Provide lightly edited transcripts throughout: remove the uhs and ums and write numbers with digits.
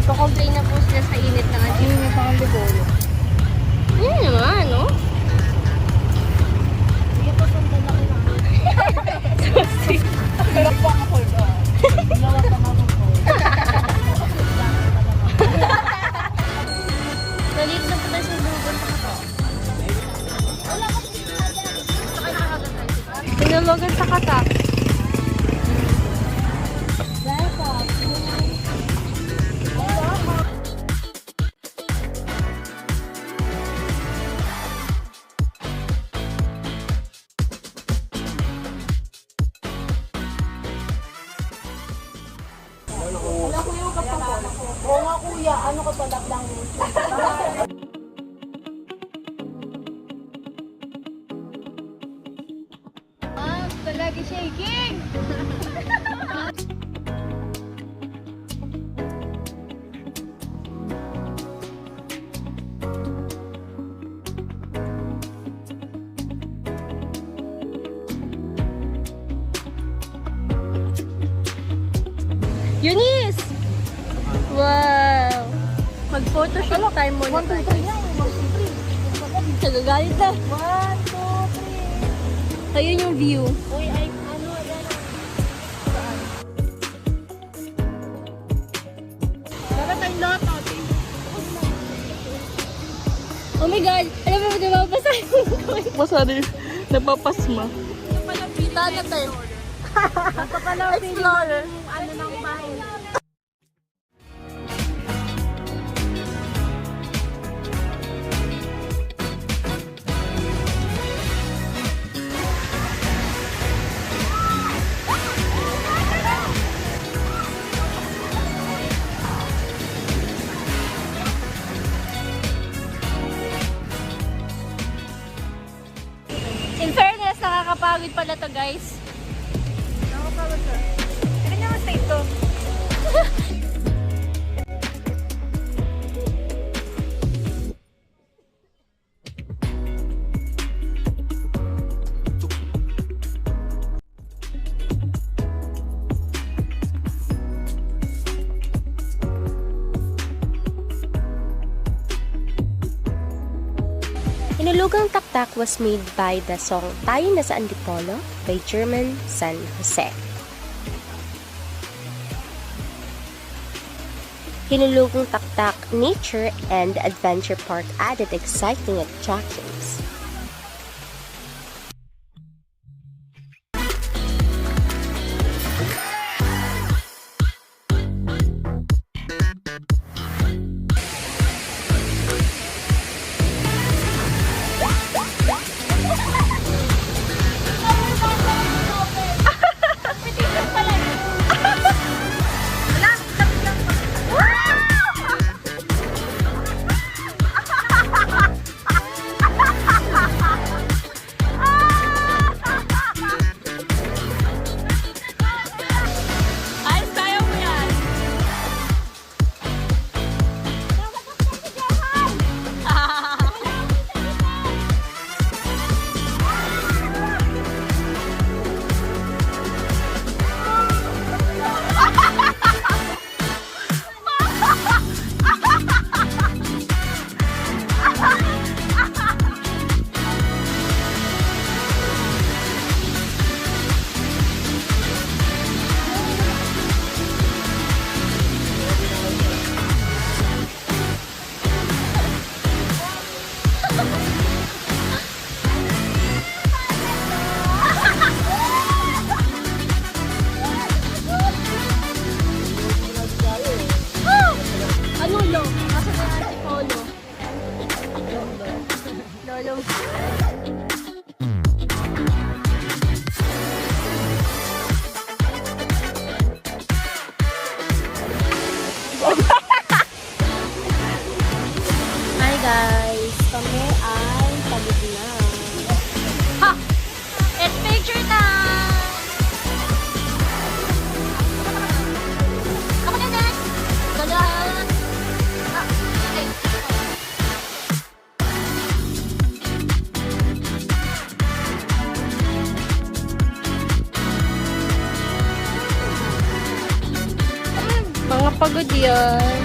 Nagpa-complain na po sila sa init ng ating Pangaligoyo. Yan naman, no? Sige po, sundan na kayo. Hirap pa ako ito. Ginawa pa nga ako. Nalito na po tayo sa lugan pa ka. Sinulugan sa katak. Oo nga kuya, ano ka pala lang? Palagi shaking! Eunice! Wow! Mag-photoshoot time muna tayo. 1, 2, 3. Nagagalit na. 1, 2, 3. Ayun yung view. Uy, ay, ano, yan. Dapat tayong lahat natin. Oh my God! Alam mo, di ba basa yung coin? Basta rin, napapasma. Tana tayo. Explorer. Ano ng bahay. In fairness, nakakapagod pala to guys. Nakapagod ka. Hindi naman sa ito. Hinulugang Taktak was made by the song Tayo na sa Antipolo by German San Jose. Hinulugang Taktak Nature and Adventure Park added exciting attractions. Pagod yan.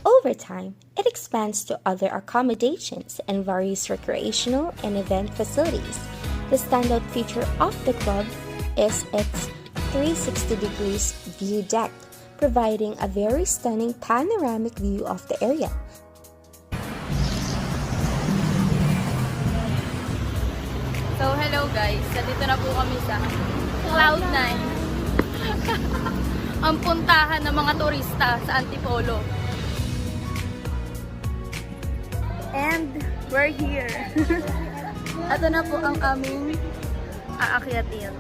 Over time, it expands to other accommodations and various recreational and event facilities. The standout feature of the club is its 360 degrees view deck, providing a very stunning panoramic view of the area. So, hello guys. Dito na po kami sa Cloud9. Ang puntahan ng mga turista sa Antipolo. And we're here. Ito na po ang aming aakyatin.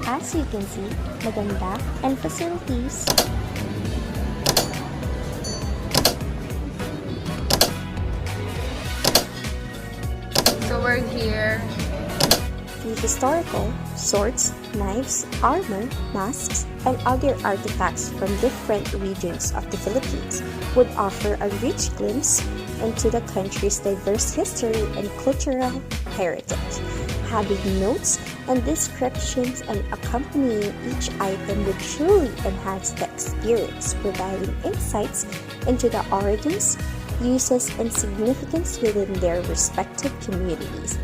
As you can see, maganda and facilities. So we're here. The historical swords, knives, armor, masks, and other artifacts from different regions of the Philippines would offer a rich glimpse into the country's diverse history and cultural heritage. Having notes and descriptions and accompanying each item would truly enhance the experience, providing insights into the origins, uses, and significance within their respective communities.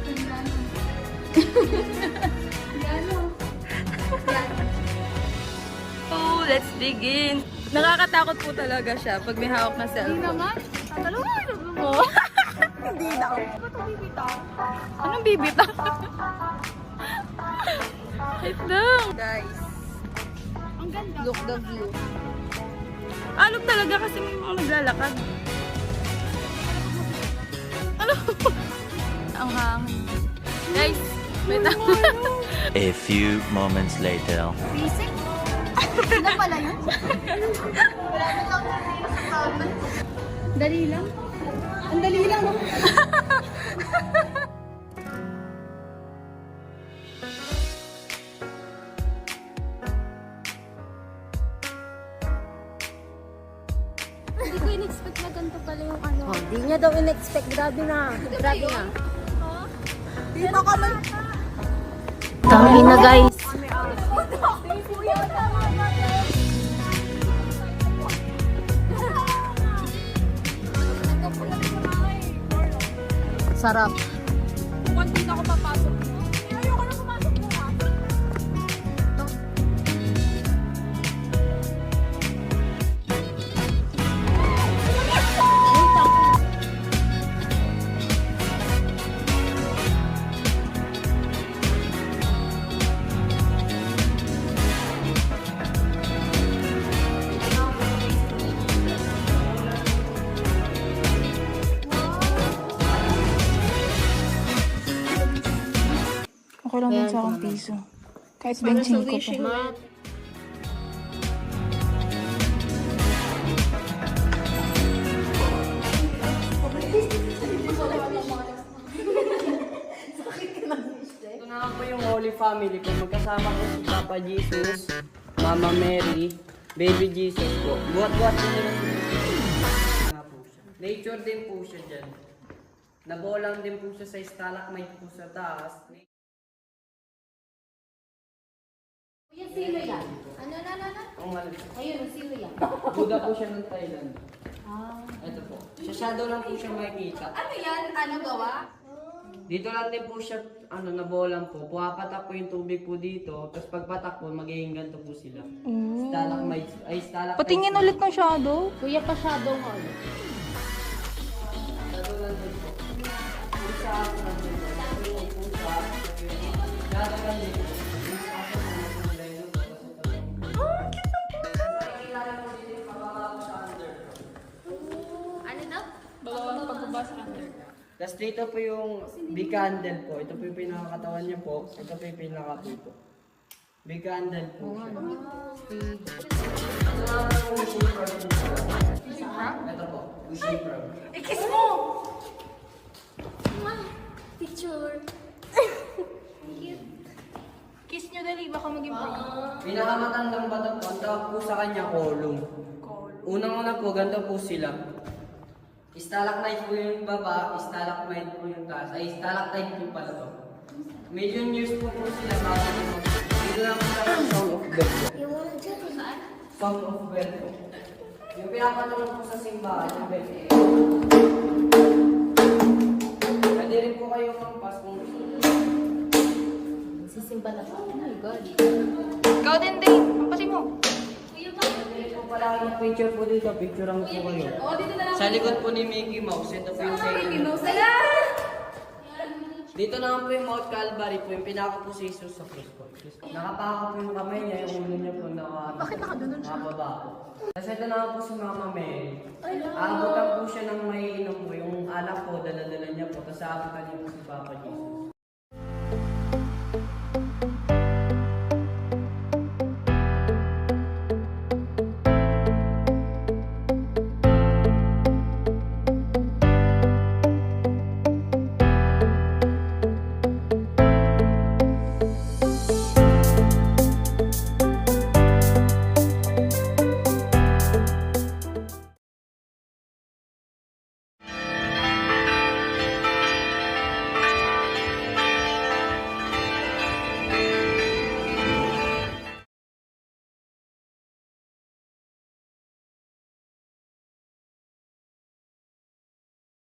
Oh, let's begin. Nakakatakot po talaga siya pag may hawak na cellphone. Hindi naman. Oh. Hindi daw. Ba't ang bibitaw? Anong bibitaw? Wait lang. Guys. Ang ganda. Look the view. Alog talaga kasi may mga naglalakad. Ano? Ang hangin. Guys, wait lang. A few moments later. Basic? Sila pala yun? Dali lang. Ang dali lang. Hindi ko in-expect na ganito pala yung ano. Oh, di niya daw in-expect. Grabe na. Grabe na. Di ba kami? Tangin na guys. Sarap. Konti na ako papasok. Ayoko na pumasok mo ha. Okay lang din sa akong piso. Kahit benching ko pa. Ito na nga po yung Holy Family ko. Magkasama ko si Papa Jesus, Mama Mary, Baby Jesus po. Buhat-buhat din nila po siya. Nature din po siya dyan. Nabolang din po siya sa stalagmite po sa taas. Yung sino yan? Ano? Ang alam. Ayun, sino yan? Buddha po siya ng Thailand. Ito po. Sa shadow lang po siya makikita. Ano yan? Ano gawa? Dito lang din po siya, nabolang po. Pumapatak po yung tubig po dito. Tapos pagpatak po, magiging ganito po sila. Stalagmites. Ay, stalactites. Patingin ulit ng shadow. Kuya pa shadow mo. Shadow lang din po. Pusa ako lang din po. Ito yung pusa. Shadow lang din po. Ano daw? Bawang pagbaba sa under. Tapos dito po yung big candle po. Ito po yung pinakakatawan niya po. Ito po yung pinakapo po. Big candle po. Ito nga po yung wishing frog po. Ito po, wishing frog. Ikis mo! Picture. Kiss nyo dali, baka maging Pinakamatandang bata po, ang tawag po sa kanya, kolong. Unang-una po, ganito po sila. Stalactite po yung baba, stalagmite po yung taas. Ay, stalactite po pala to. Million years po sila bago po. Dito lang po sa Sound of God po. Sound of bell po. Yung pinapatulog po sa simbahan, yung bell. Pwede rin po kayo magpas kung gusto. Sisimba na pa. Oh my God. Ikaw din, Dane. Pampasin mo. Pwede rin po pala kayo picture po dito. Picture lang po kayo. Sa likod po ni Mickey Mouse, ito po yung sa inyo. Dito naman po yung Mount Calvary po, yung pinaka po si Jesus sa cross po. Nakapaka po yung kamay niya, yung ulo niya po nakababa po. Tapos ito naman po si Mama Mary. Aabutan po siya ng maiinom po, yung anak po, dala-dala niya po. Tapos aabutan niya po si Papa Jesus.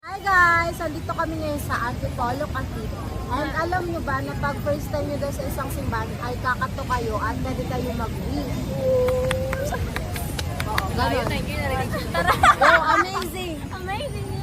Hi guys! Andito kami ngayon sa Antipolo Cathedral. And alam nyo ba na pag first time nyo daw sa isang simbahan ay kakato kayo at pwede kayo mag-win. Oo, gano'n. Oh, amazing! Amazing